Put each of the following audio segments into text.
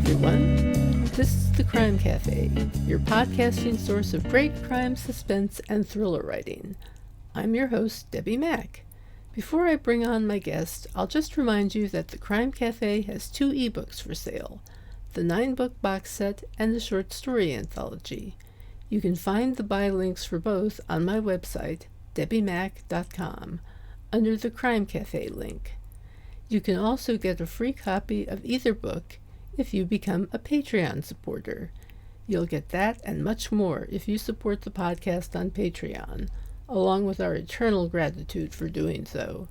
everyone. This is The Crime Cafe, your podcasting source of great crime, suspense, and thriller writing. I'm your host, Debbie Mack. Before I bring on my guest, I'll just remind you that The Crime Cafe has 2 ebooks for sale, the 9-book box set and the short story anthology. You can find the buy links for both on my website, debbiemack.com, under the Crime Cafe link. You can also get a free copy of either book if you become a Patreon supporter. You'll get that and much more if you support the podcast on Patreon, along with our eternal gratitude for doing so.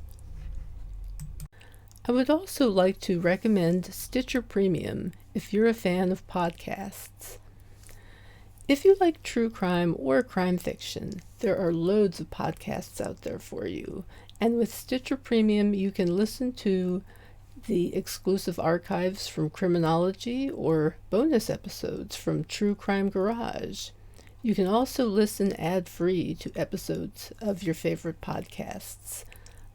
I would also like to recommend Stitcher Premium if you're a fan of podcasts. If you like true crime or crime fiction, there are loads of podcasts out there for you. And with Stitcher Premium, you can listen to the exclusive archives from Criminology or bonus episodes from True Crime Garage. You can also listen ad-free to episodes of your favorite podcasts.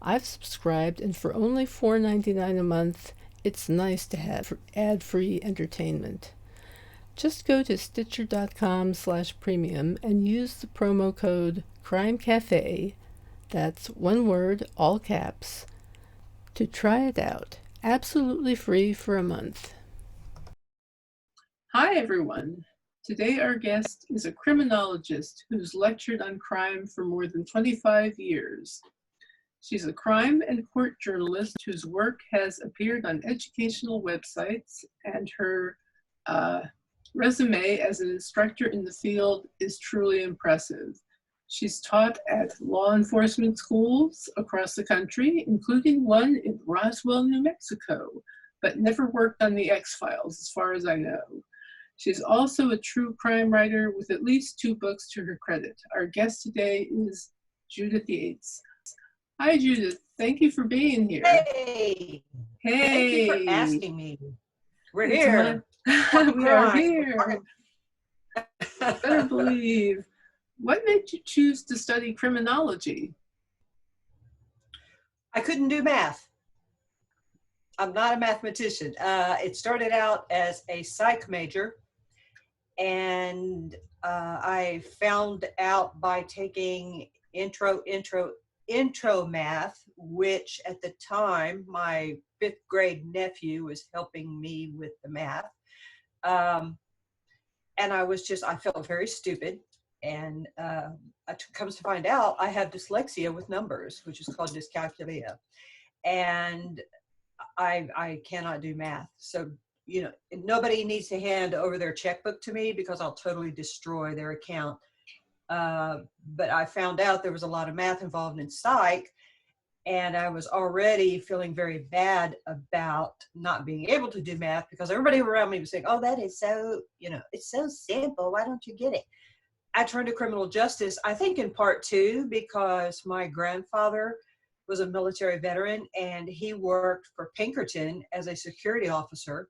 I've subscribed, and for only $4.99 a month, it's nice to have ad-free entertainment. Just go to stitcher.com/premium and use the promo code CRIMECAFE, that's one word, all caps, to try it out. Absolutely free for a month. Hi, everyone. Today our guest is a criminologist who's lectured on crime for more than 25 years. She's a crime and court journalist whose work has appeared on educational websites, and her resume as an instructor in the field is truly impressive. She's taught at law enforcement schools across the country, including one in Roswell, New Mexico, but never worked on the X-Files, as far as I know. She's also a true crime writer with at least 2 books to her credit. Our guest today is Judith Yates. Hi, Judith. Thank you for being here. Hey! Thank you for asking me. We're here. We are here. Better believe. What made you choose to study criminology? I couldn't do math. I'm not a mathematician. It started out as a psych major, and I found out by taking intro math, which at the time my 5th grade nephew was helping me with the math. And I felt very stupid. And comes to find out I have dyslexia with numbers, which is called dyscalculia. And I cannot do math. So, nobody needs to hand over their checkbook to me because I'll totally destroy their account. But I found out there was a lot of math involved in psych, and I was already feeling very bad about not being able to do math because everybody around me was saying, oh, that is so, it's so simple. Why don't you get it? I turned to criminal justice, I think in part too, because my grandfather was a military veteran and he worked for Pinkerton as a security officer.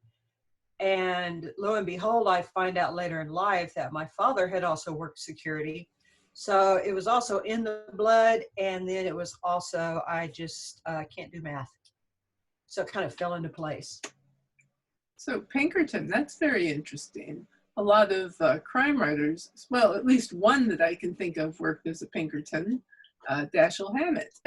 And lo and behold, I find out later in life that my father had also worked security. So it was also in the blood. And then it was also, I just can't do math. So it kind of fell into place. So Pinkerton, that's very interesting. A lot of crime writers, well, at least one that I can think of worked as a Pinkerton, Dashiell Hammett.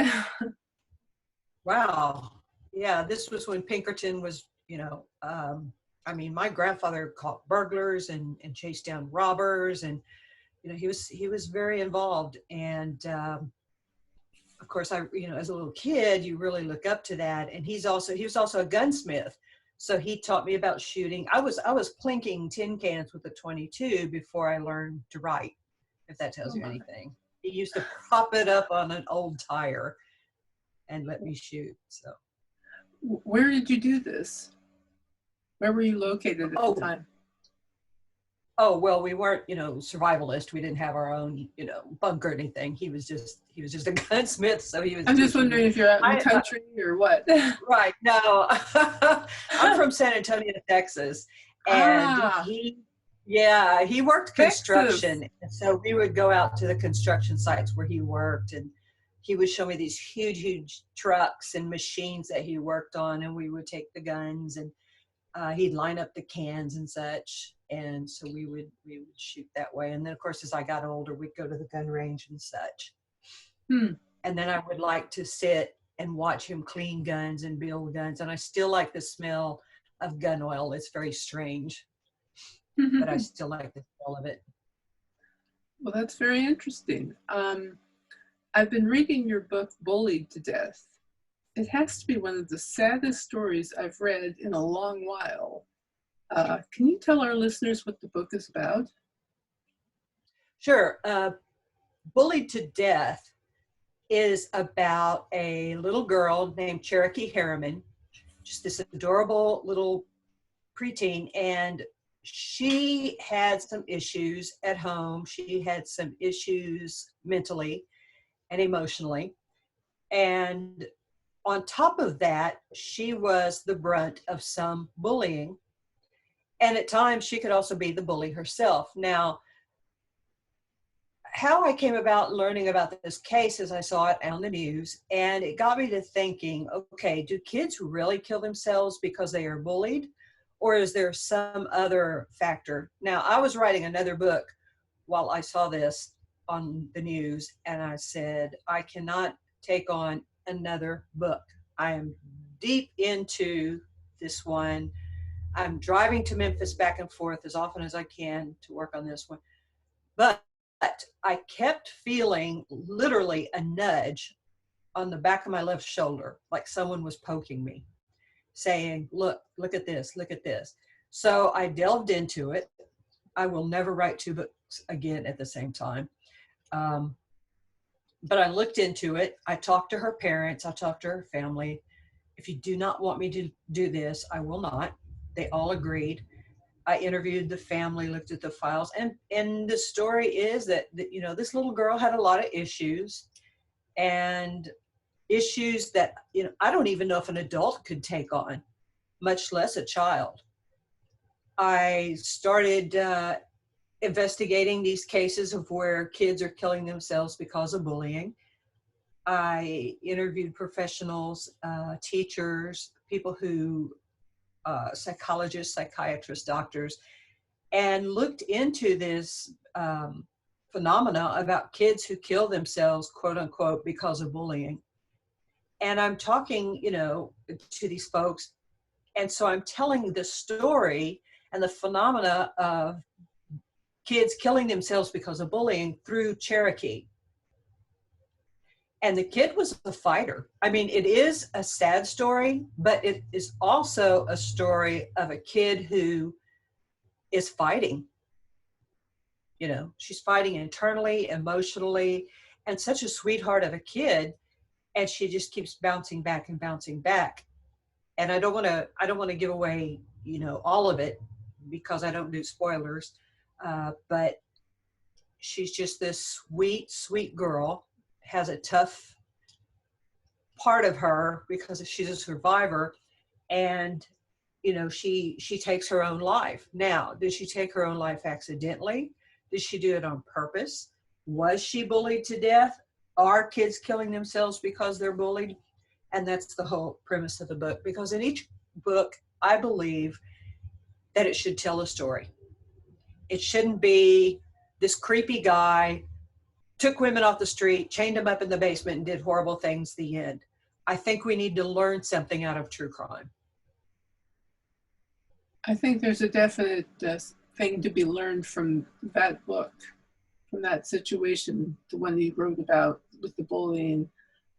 Wow. Yeah, this was when Pinkerton was, my grandfather caught burglars and chased down robbers, and, he was very involved. And of course, as a little kid, you really look up to that. And he was also a gunsmith. So he taught me about shooting. I was plinking tin cans with a .22 before I learned to write, if that tells you anything. He used to pop it up on an old tire and let me shoot. So, where did you do this? Where were you located at the time? Oh, well, we weren't, survivalist. We didn't have our own, bunker or anything. He was just a gunsmith. So he was. I'm just wondering if you're out in the country or what. Right. No, I'm from San Antonio, Texas, and he worked construction. So we would go out to the construction sites where he worked, and he would show me these huge trucks and machines that he worked on, and we would take the guns and He'd line up the cans and such. And so we would shoot that way. And then, of course, as I got older, we'd go to the gun range and such. And then I would like to sit and watch him clean guns and build guns. And I still like the smell of gun oil. It's very strange, but I still like the smell of it. Well, that's very interesting. I've been reading your book, Bullied to Death. It has to be one of the saddest stories I've read in a long while. Can you tell our listeners what the book is about? Sure. Bullied to Death is about a little girl named Cherokee Harriman, just this adorable little preteen, and she had some issues at home. She had some issues mentally and emotionally. And on top of that, she was the brunt of some bullying. And at times she could also be the bully herself. Now, how I came about learning about this case is I saw it on the news, and it got me to thinking, okay, do kids really kill themselves because they are bullied, or is there some other factor? Now, I was writing another book while I saw this on the news, and I said, I cannot take on another book. I am deep into this one. I'm driving to Memphis back and forth as often as I can to work on this one. But I kept feeling literally a nudge on the back of my left shoulder, like someone was poking me, saying, look at this, look at this. So I delved into it. I will never write 2 books again at the same time. But I looked into it. I talked to her parents. I talked to her family. If you do not want me to do this, I will not. They all agreed. I interviewed the family, looked at the files, and the story is that this little girl had a lot of issues, and issues that I don't even know if an adult could take on, much less a child. I started investigating these cases of where kids are killing themselves because of bullying. I interviewed professionals, teachers, people who psychologists, psychiatrists, doctors, and looked into this phenomena about kids who kill themselves, quote unquote, because of bullying. And I'm talking, to these folks. And so I'm telling the story and the phenomena of kids killing themselves because of bullying through Cherokee. And the kid was a fighter. I mean, it is a sad story, but it is also a story of a kid who is fighting. She's fighting internally, emotionally, and such a sweetheart of a kid. And she just keeps bouncing back and bouncing back. And I don't want to give away, all of it, because I don't do spoilers. But she's just this sweet, sweet girl. Has a tough part of her because she's a survivor, and she takes her own life. Now, did she take her own life accidentally? Did she do it on purpose? Was she bullied to death? Are kids killing themselves because they're bullied? And that's the whole premise of the book, because in each book I believe that it should tell a story. It shouldn't be this creepy guy took women off the street, chained them up in the basement, and did horrible things, the end. I think we need to learn something out of true crime. I think there's a definite thing to be learned from that book, from that situation, the one you wrote about with the bullying.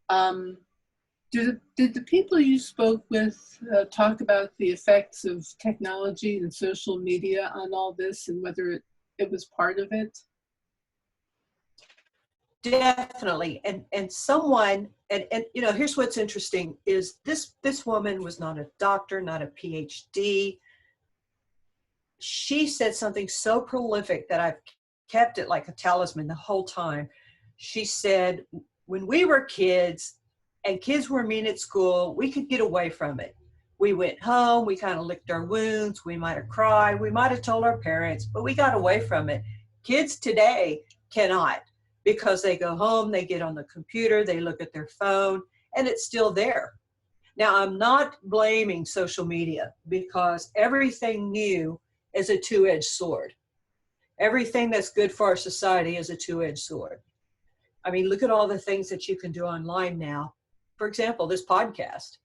Did the people you spoke with talk about the effects of technology and social media on all this, and whether it was part of it? Definitely. And someone, and here's what's interesting is this woman was not a doctor, not a PhD. She said something so prolific that I've kept it like a talisman the whole time. She said, when we were kids and kids were mean at school, we could get away from it. We went home, we kind of licked our wounds, we might have cried, we might have told our parents, but we got away from it. Kids today cannot. Because they go home, they get on the computer, they look at their phone, and it's still there. Now, I'm not blaming social media because everything new is a two-edged sword. Everything that's good for our society is a two-edged sword. I mean, look at all the things that you can do online now. For example, this podcast.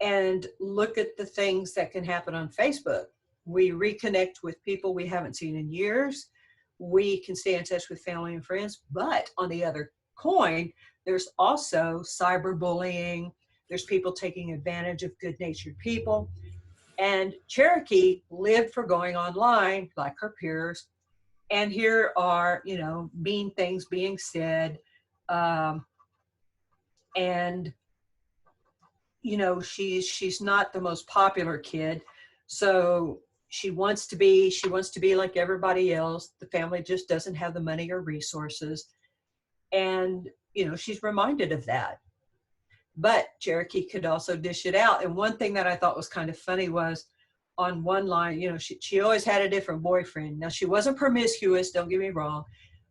And look at the things that can happen on Facebook. We reconnect with people we haven't seen in years. We can stay in touch with family and friends. But on the other coin, there's also cyberbullying. There's people taking advantage of good-natured people. And Cherokee lived for going online like her peers. And here are, mean things being said. And she's not the most popular kid. So she wants to be like everybody else. The family just doesn't have the money or resources. And, she's reminded of that. But Cherokee could also dish it out. And one thing that I thought was kind of funny was on one line, she always had a different boyfriend. Now, she wasn't promiscuous, don't get me wrong.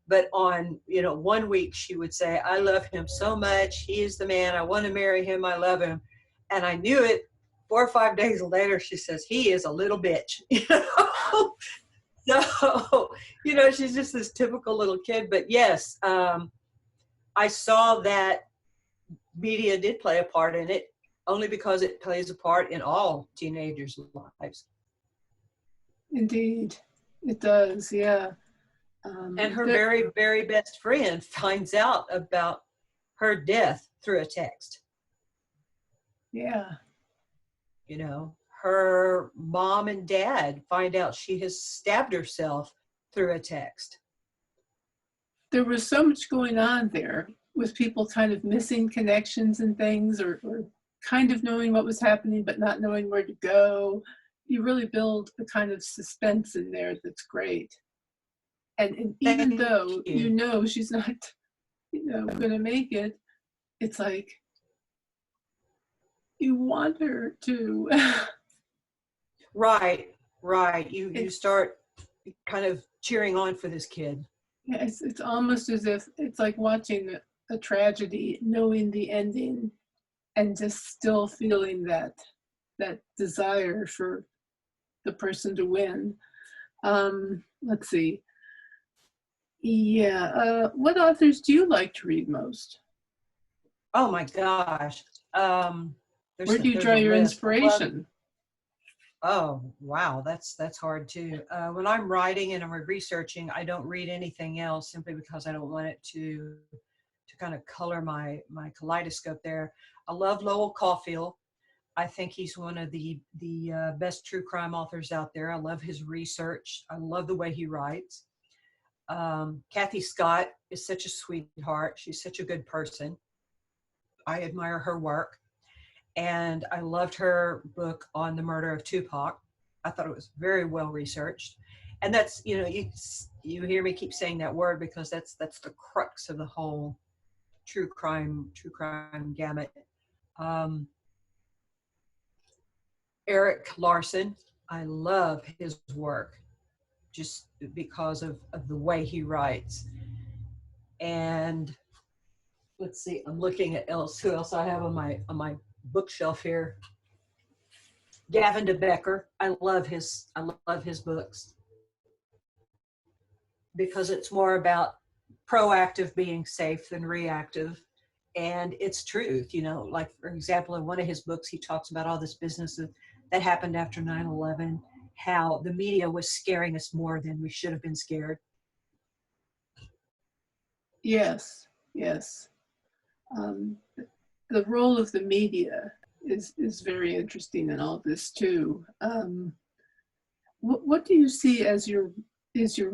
But on, 1 week, she would say, I love him so much. He is the man. I want to marry him. I love him. And I knew it. 4 or 5 days later, she says, he is a little bitch. So, she's just this typical little kid. But yes, I saw that media did play a part in it, only because it plays a part in all teenagers' lives. Indeed, it does, yeah. And her very, very best friend finds out about her death through a text. Yeah. Her mom and dad find out she has stabbed herself through a text. There was so much going on there with people kind of missing connections and things, or kind of knowing what was happening but not knowing where to go. You really build a kind of suspense in there that's great. And even though she's not, going to make it, it's like you want her to. Right. You start kind of cheering on for this kid. Yeah, it's almost as if it's like watching a tragedy, knowing the ending, and just still feeling that desire for the person to win. Let's see. Yeah. What authors do you like to read most? Oh my gosh. Where do you draw your inspiration? Oh, wow. That's hard too. When I'm writing and I'm researching, I don't read anything else simply because I don't want it to kind of color my kaleidoscope there. I love Lowell Caulfield. I think he's one of the best true crime authors out there. I love his research. I love the way he writes. Kathy Scott is such a sweetheart. She's such a good person. I admire her work. And I loved her book on the murder of Tupac. I thought it was very well researched. And that's, you hear me keep saying that word because that's the crux of the whole true crime gamut. Eric Larson, I love his work just because of the way he writes. And let's see, I'm looking at who else I have on my bookshelf here. Gavin DeBecker, I love his books because it's more about proactive being safe than reactive. And it's truth, like for example, in one of his books, he talks about all this business that happened after 9/11, how the media was scaring us more than we should have been scared. Yes. The role of the media is very interesting in all this too. What do you see as your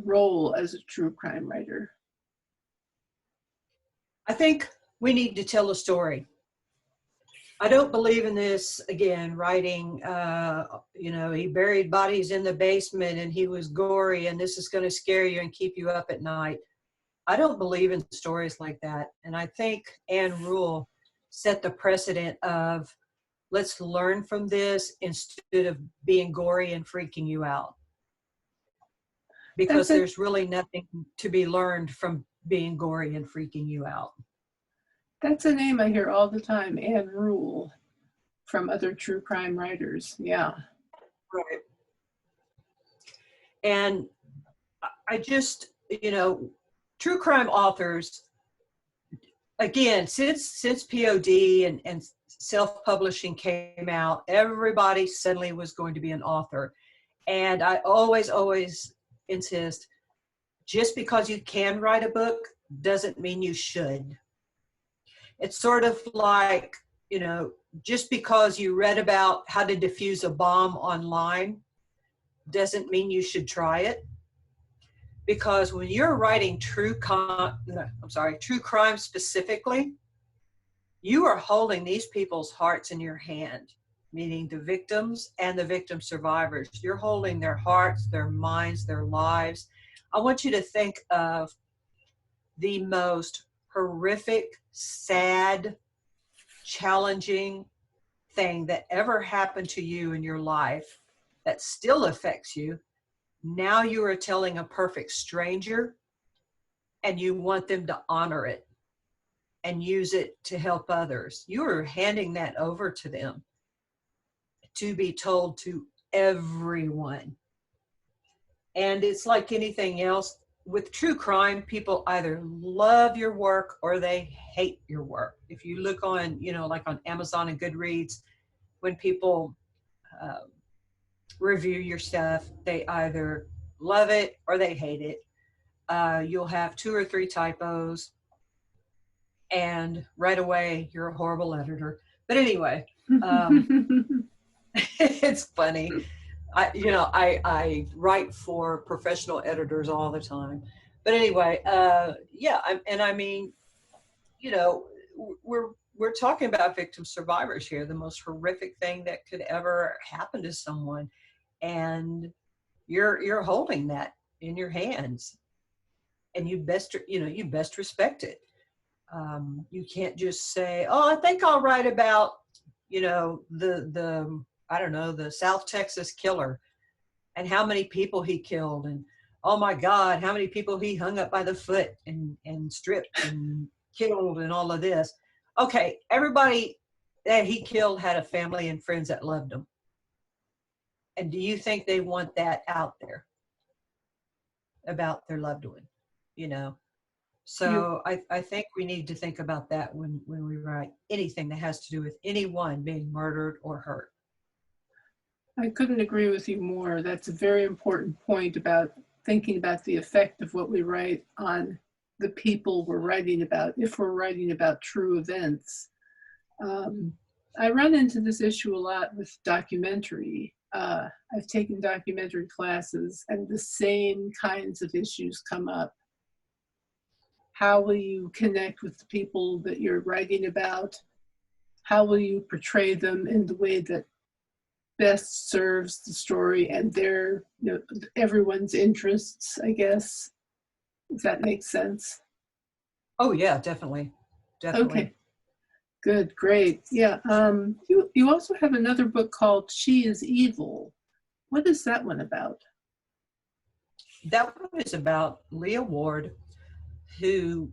role as a true crime writer? I think we need to tell a story. I don't believe in this, again, writing, he buried bodies in the basement and he was gory and this is going to scare you and keep you up at night. I don't believe in stories like that. And I think Anne Rule set the precedent of let's learn from this instead of being gory and freaking you out. Because there's really nothing to be learned from being gory and freaking you out. That's a name I hear all the time, Anne Rule, from other true crime writers. Yeah. Right. And I just, true crime authors, again, since POD and self-publishing came out, everybody suddenly was going to be an author. And I always insist, just because you can write a book doesn't mean you should. It's sort of like, just because you read about how to defuse a bomb online doesn't mean you should try it. Because when you're writing true crime specifically, you are holding these people's hearts in your hand, meaning the victims and the victim survivors. You're holding their hearts, their minds, their lives. I want you to think of the most horrific, sad, challenging thing that ever happened to you in your life that still affects you. Now you are telling a perfect stranger, and you want them to honor it and use it to help others. You are handing that over to them to be told to everyone. And it's like anything else. With true crime, people either love your work or they hate your work. If you look on, like on Amazon and Goodreads, when people review your stuff, they either love it or they hate it. You'll have 2 or 3 typos, and right away you're a horrible editor. But anyway, it's funny. I write for professional editors all the time. But anyway, we're talking about victim survivors here, the most horrific thing that could ever happen to someone, and you're holding that in your hands, and you best respect it. You can't just say, "Oh, I think I'll write about, the South Texas killer and how many people he killed, and oh my God, how many people he hung up by the foot and stripped and killed and all of this." Okay, everybody that he killed had a family and friends that loved him. And do you think they want that out there about their loved one? So I think we need to think about that when we write anything that has to do with anyone being murdered or hurt. I couldn't agree with you more. That's a very important point about thinking about the effect of what we write on the people we're writing about, if we're writing about true events. I run into this issue a lot with documentary. I've taken documentary classes, and the same kinds of issues come up. How will you connect with the people that you're writing about? How will you portray them in the way that best serves the story and their, everyone's interests, I guess, if that makes sense? Oh yeah, definitely. Okay, good, great. Yeah, you also have another book called She is Evil. What is that one about? That one is about Leah Ward, who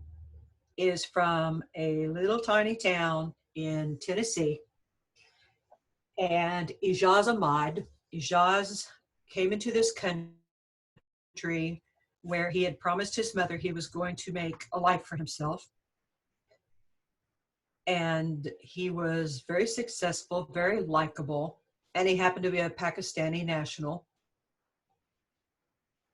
is from a little tiny town in Tennessee. And Ijaz came into this country where he had promised his mother he was going to make a life for himself. And he was very successful, very likable, and he happened to be a Pakistani national.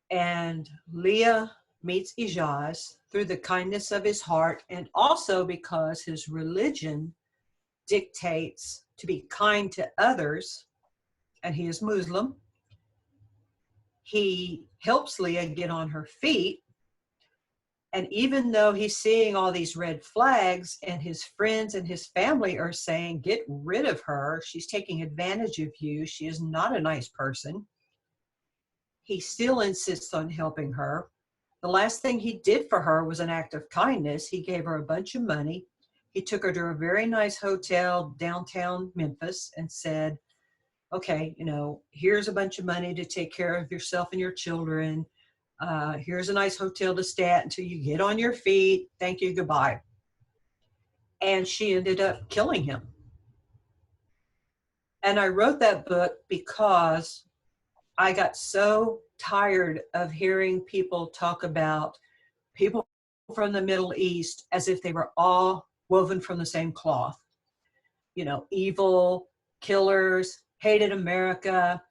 And Leah meets Ijaz through the kindness of his heart, and also because his religion dictates to be kind to others, and he is Muslim. He helps Leah get on her feet, and even though he's seeing all these red flags and his friends and his family are saying, "Get rid of her, she's taking advantage of you, she is not a nice person," he still insists on helping her. The last thing he did for her was an act of kindness. He gave her a bunch of money. He took her to a very nice hotel downtown Memphis and said, "Okay, here's a bunch of money to take care of yourself and your children. Here's a nice hotel to stay at until you get on your feet. Thank you, goodbye." and she ended up killing him. And I wrote that book because I got so tired of hearing people talk about people from the Middle East as if they were all woven from the same cloth. You know, evil, killers, hated America,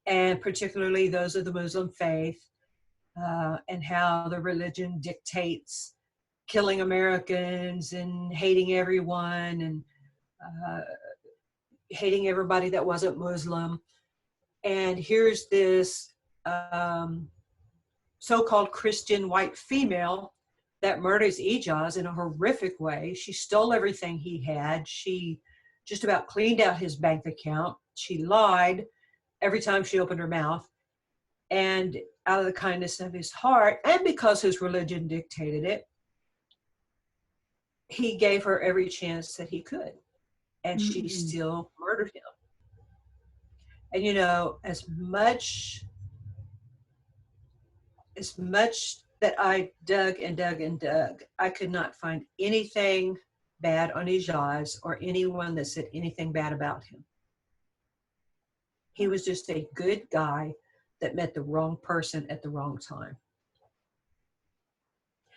and particularly those of the Muslim faith, and how the religion dictates killing Americans and hating everyone and hating everybody that wasn't Muslim. And here's this so-called Christian white female that murders Ijaz in a horrific way. She stole everything he had. She just about cleaned out his bank account. She lied every time she opened her mouth. And out of the kindness of his heart, and because his religion dictated it, he gave her every chance that he could. And she still murdered him. And you know, as much that I dug and dug and dug, I could not find anything bad on Ijaz or anyone that said anything bad about him. He was just a good guy that met the wrong person at the wrong time.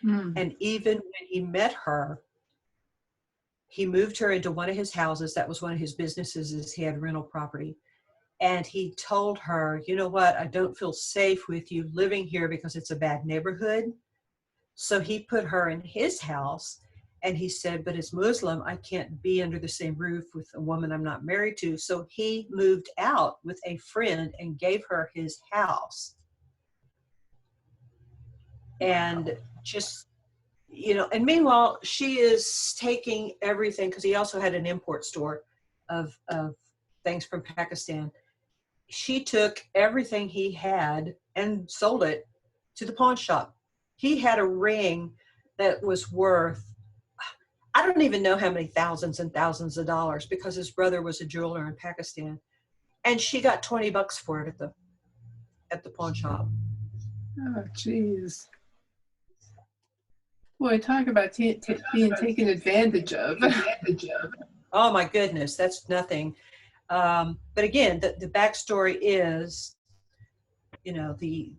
And even when he met her, he moved her into one of his houses. That was one of his businesses, is he had rental property. And he told her, you know what, I don't feel safe with you living here because it's a bad neighborhood. So he put her in his house, and he said, but as Muslim, I can't be under the same roof with a woman I'm not married to. So he moved out with a friend and gave her his house. And just, you know, and meanwhile, she is taking everything, because he also had an import store of things from Pakistan. She took everything he had and sold it to the pawn shop. He had a ring that was worth, I don't even know how many thousands and thousands of dollars, because his brother was a jeweler in Pakistan. And she got $20 for it at the pawn shop. Oh, geez. Boy, talk about being taken advantage of. Oh my goodness, that's nothing. But again, the backstory is, you know, the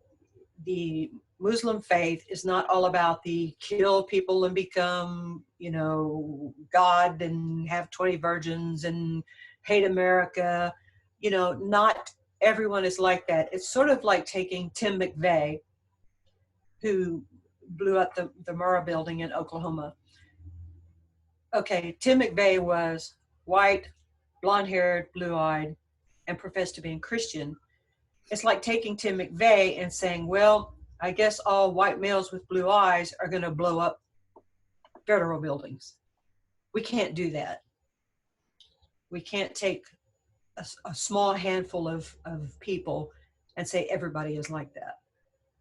Muslim faith is not all about the kill people and become, you know, God and have 20 virgins and hate America. You know, not everyone is like that. It's sort of like taking Tim McVeigh, who blew up the Murrah building in Oklahoma. Okay, Tim McVeigh was white, blonde-haired, blue-eyed, and professed to be Christian. It's like taking Tim McVeigh and saying, well, I guess all white males with blue eyes are going to blow up federal buildings. We can't do that. We can't take a small handful of people and say everybody is like that.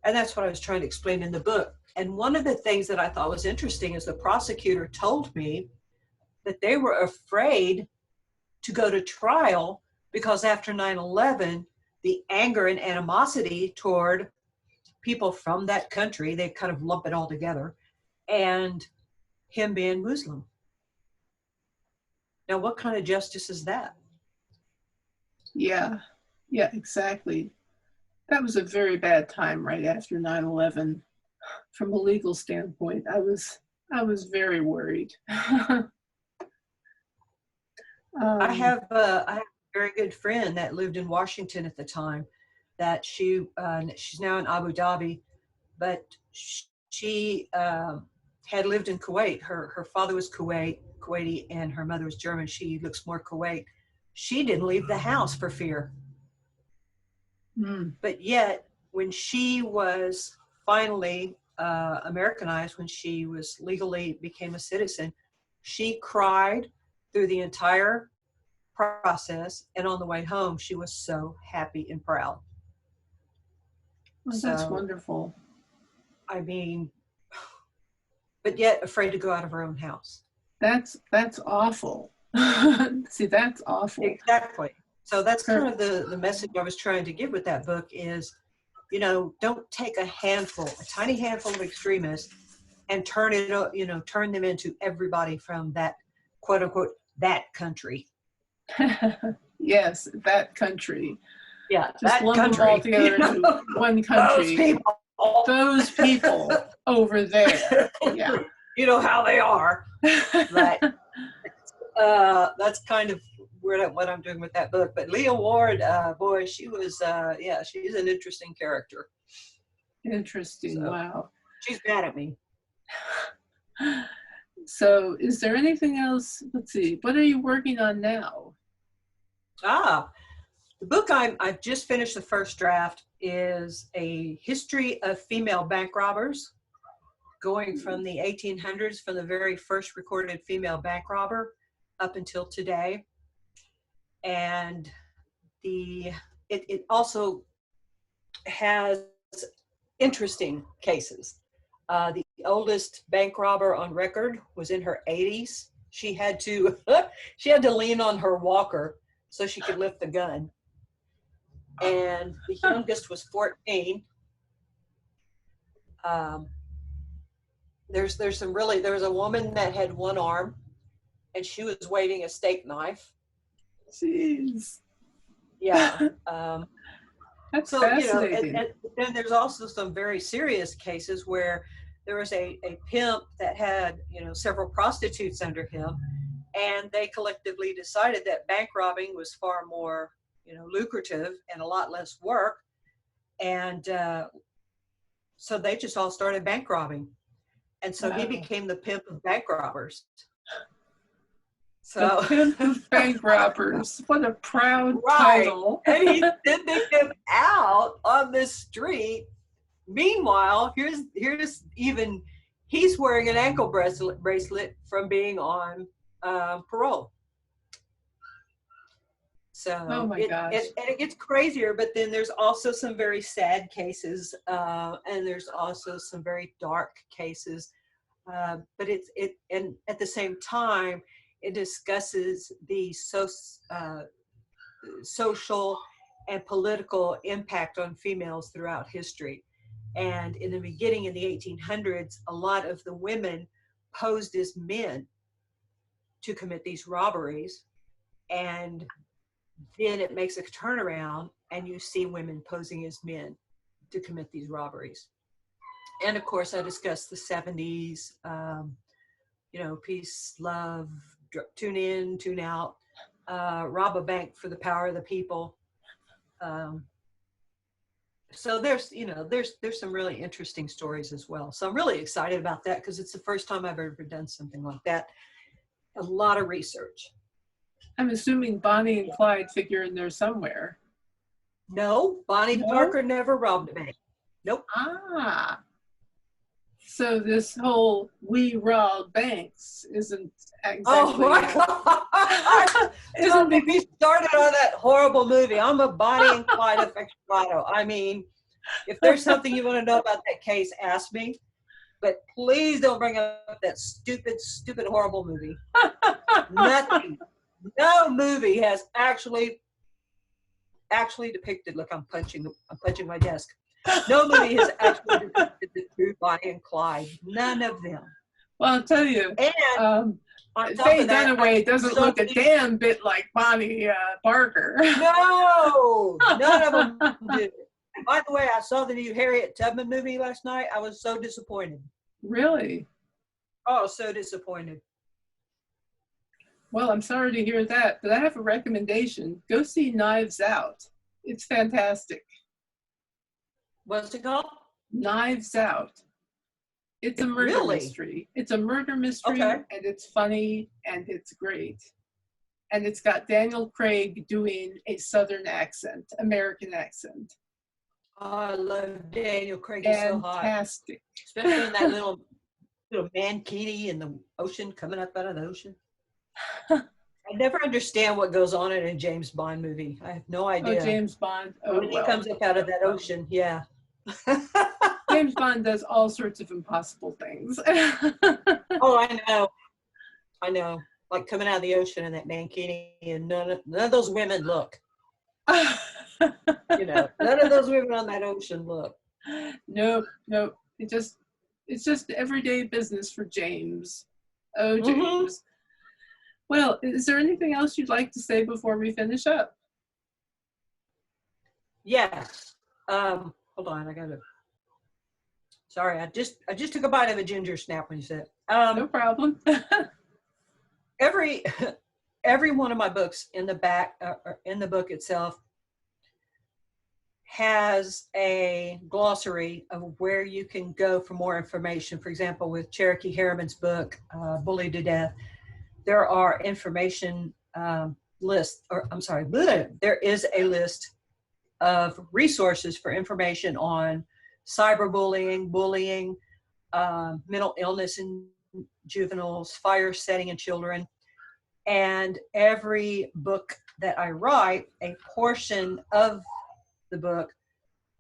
And that's what I was trying to explain in the book. And one of the things that I thought was interesting is the prosecutor told me that they were afraid to go to trial because after 9/11, the anger and animosity toward people from that country, they kind of lump it all together, and him being Muslim. Now, what kind of justice is that? Yeah, exactly. That was a very bad time right after 9/11. From a legal standpoint, I was very worried. I have a very good friend that lived in Washington at the time. That she's now in Abu Dhabi, but she had lived in Kuwait. Her father was Kuwaiti, and her mother was German. She looks more Kuwait. She didn't leave the house for fear. But yet, when she was finally Americanized, when she was legally became a citizen, she cried through the entire process, and on the way home, she was so happy and proud. Well, that's wonderful. I mean, but yet afraid to go out of her own house. That's awful. See, that's awful. Exactly. So that's kind of the message I was trying to give with that book is, you know, don't take a tiny handful of extremists and turn them into everybody from that quote unquote, that country. Yes, that country. Yeah, Just that lump country. them all together into one country. Those people. Those people over there. Yeah. You know how they are. But that's kind of what I'm doing with that book. But Leah Ward, boy, she was, she's an interesting character. Interesting. So, wow. She's mad at me. So is there anything else? Let's see. What are you working on now? The book I've just finished the first draft is a history of female bank robbers, going from the 1800s, from the very first recorded female bank robber up until today. And it also has interesting cases. The oldest bank robber on record was in her 80s. She had to lean on her walker so she could lift the gun. And the youngest was 14. There was a woman that had one arm, and she was waving a steak knife. Jeez. Yeah. That's so, fascinating. And then there's also some very serious cases where there was a pimp that had, several prostitutes under him, and they collectively decided that bank robbing was far more, lucrative and a lot less work. And so they just all started bank robbing. And so he became the pimp of bank robbers. So the pimp of bank robbers. What a proud title. And he's sending him out on the street. Meanwhile, here's even, he's wearing an ankle bracelet from being on parole. So oh my gosh. It gets crazier, but then there's also some very sad cases, and there's also some very dark cases. But and at the same time, it discusses the social and political impact on females throughout history. And in the beginning, in the 1800s, a lot of the women posed as men to commit these robberies. And then it makes a turnaround, and you see women posing as men to commit these robberies. And of course, I discussed the 70s, peace, love, tune in, tune out, rob a bank for the power of the people. So there's some really interesting stories as well. So I'm really excited about that because it's the first time I've ever done something like that. A lot of research. I'm assuming Bonnie and Clyde figure in there somewhere. No, Bonnie Parker never robbed a bank. Nope. So this whole "we rob banks" isn't exactly. Oh my God! Don't get me started on that horrible movie. I'm a Bonnie and Clyde aficionado. I mean, if there's something you want to know about that case, ask me. But please don't bring up that stupid, horrible movie. Nothing. No movie has actually depicted. Look, I'm punching my desk. No movie has actually depicted the true Bonnie and Clyde. None of them. Well, I'll tell you. And Faye Dunaway doesn't look a damn bit like Bonnie Parker. No, none of them do. And by the way, I saw the new Harriet Tubman movie last night. I was so disappointed. Really? Oh, so disappointed. Well, I'm sorry to hear that, but I have a recommendation. Go see Knives Out. It's fantastic. What's it called? Knives Out. It's a murder mystery. It's a murder mystery, and it's funny, and it's great. And it's got Daniel Craig doing a Southern accent, American accent. Oh, I love Daniel Craig. He's so hot. Fantastic. Especially in that little mankini in the ocean, coming up out of the ocean. I never understand what goes on in a James Bond movie. I have no idea. Oh, James Bond. Oh, when he comes up out of that ocean, yeah. James Bond does all sorts of impossible things. Oh, I know. Like coming out of the ocean in that mankini, and none of those women look. None of those women on that ocean look. Nope. It's just everyday business for James. Oh, James. Well, is there anything else you'd like to say before we finish up? Yeah. Hold on, sorry, I just took a bite of a ginger snap when you said. No problem. every one of my books in the back, or in the book itself, has a glossary of where you can go for more information. For example, with Cherokee Harriman's book, Bullied to Death, there are information lists, or I'm sorry, there is a list of resources for information on cyberbullying, bullying, mental illness in juveniles, fire setting in children. And every book that I write, a portion of the book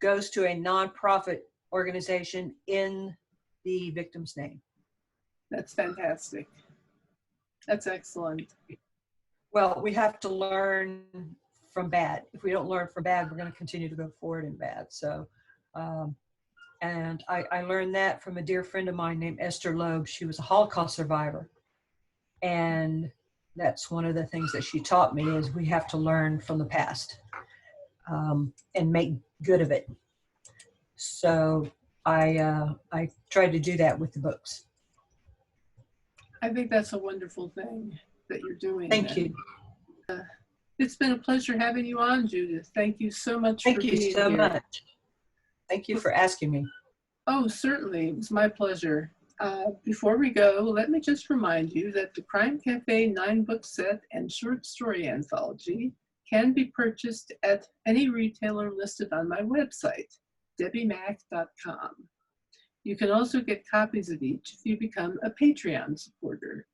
goes to a nonprofit organization in the victim's name. That's fantastic. That's excellent. Well, we have to learn from bad. If we don't learn from bad, we're going to continue to go forward in bad. So, and I learned that from a dear friend of mine named Esther Loeb. She was a Holocaust survivor. And that's one of the things that she taught me, is we have to learn from the past and make good of it. So I tried to do that with the books. I think that's a wonderful thing that you're doing. Thank you. It's been a pleasure having you on, Judith. Thank you so much for being here. Thank you so much. Thank you for asking me. Oh, certainly. It was my pleasure. Before we go, let me just remind you that the Crime Cafe 9-book set and short story anthology can be purchased at any retailer listed on my website, debbiemack.com. You can also get copies of each if you become a Patreon supporter.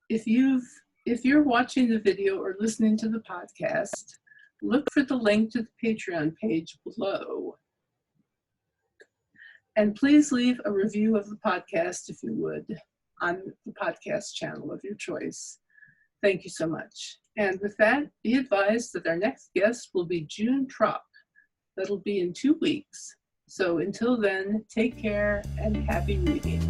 If you're watching the video or listening to the podcast, look for the link to the Patreon page below. And please leave a review of the podcast, if you would, on the podcast channel of your choice. Thank you so much. And with that, be advised that our next guest will be June Trop. That'll be in 2 weeks. So until then, take care and happy reading.